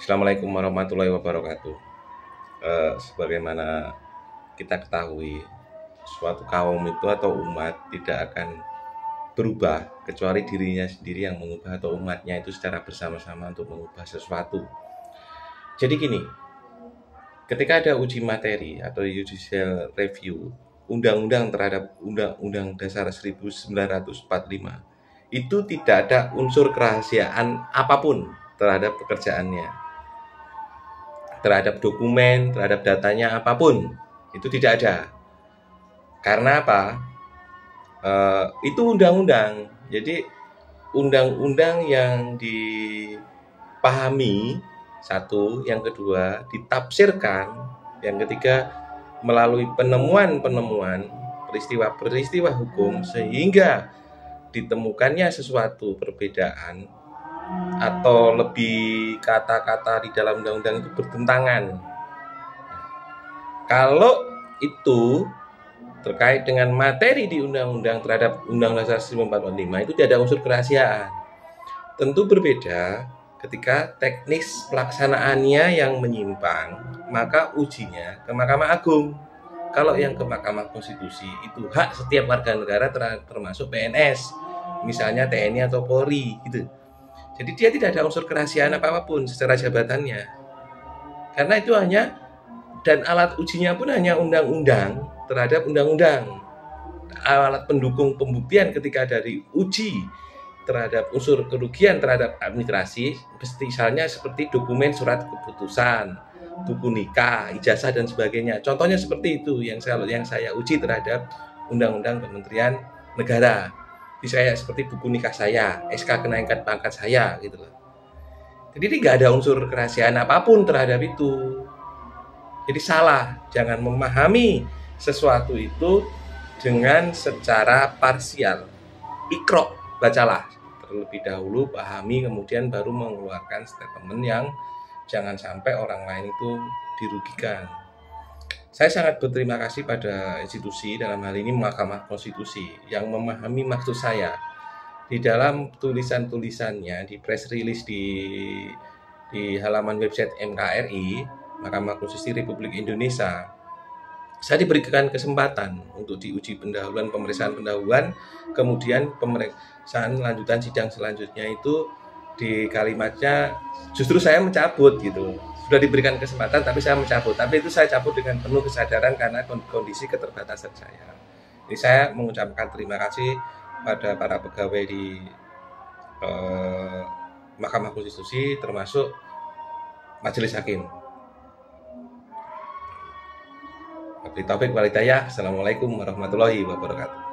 Assalamualaikum warahmatullahi wabarakatuh. Sebagaimana kita ketahui, suatu kaum itu atau umat tidak akan berubah kecuali dirinya sendiri yang mengubah atau umatnya itu secara bersama-sama untuk mengubah sesuatu. Jadi gini, ketika ada uji materi atau judicial review undang-undang terhadap Undang-Undang Dasar 1945, itu tidak ada unsur kerahasiaan apapun terhadap pekerjaannya, terhadap dokumen, terhadap datanya apapun, itu tidak ada. Karena apa? Itu undang-undang. Jadi undang-undang yang dipahami satu, yang kedua ditafsirkan, yang ketiga melalui penemuan-penemuan peristiwa-peristiwa hukum sehingga ditemukannya sesuatu perbedaan atau lebih kata-kata di dalam undang-undang itu bertentangan. Kalau itu terkait dengan materi di undang-undang terhadap Undang-Undang Dasar 1945 itu tidak ada unsur kerahasiaan. Tentu berbeda ketika teknis pelaksanaannya yang menyimpang, maka ujinya ke Mahkamah Agung. Kalau yang ke Mahkamah Konstitusi itu hak setiap warga negara termasuk PNS, misalnya TNI atau Polri gitu. Jadi dia tidak ada unsur kerahasiaan apapun secara jabatannya. Karena itu hanya, dan alat ujinya pun hanya undang-undang terhadap undang-undang. Alat pendukung pembuktian ketika dari uji terhadap unsur kerugian terhadap administrasi, misalnya seperti dokumen surat keputusan, buku nikah, ijazah dan sebagainya. Contohnya seperti itu yang saya uji terhadap Undang-Undang Kementerian Negara. Saya seperti buku nikah saya, SK kenaikan pangkat saya gitu loh. Jadi ini nggak ada unsur kerahasiaan apapun terhadap itu. Jadi salah, jangan memahami sesuatu itu dengan secara parsial. Ikro, bacalah terlebih dahulu, pahami, kemudian baru mengeluarkan statement yang jangan sampai orang lain itu dirugikan. Saya sangat berterima kasih pada institusi, dalam hal ini Mahkamah Konstitusi, yang memahami maksud saya. Di dalam tulisan-tulisannya, di press release di halaman website MKRI, Mahkamah Konstitusi Republik Indonesia, saya diberikan kesempatan untuk diuji pendahuluan, pemeriksaan pendahuluan, kemudian pemeriksaan lanjutan sidang selanjutnya itu di kalimatnya justru saya mencabut gitu. Sudah diberikan kesempatan tapi saya mencabut, tapi itu saya cabut dengan penuh kesadaran karena kondisi keterbatasan saya. Jadi saya mengucapkan terima kasih pada para pegawai di Mahkamah Konstitusi termasuk Majelis Hakim. Wabillahi taufiq wal hidayah. Assalamualaikum warahmatullahi wabarakatuh.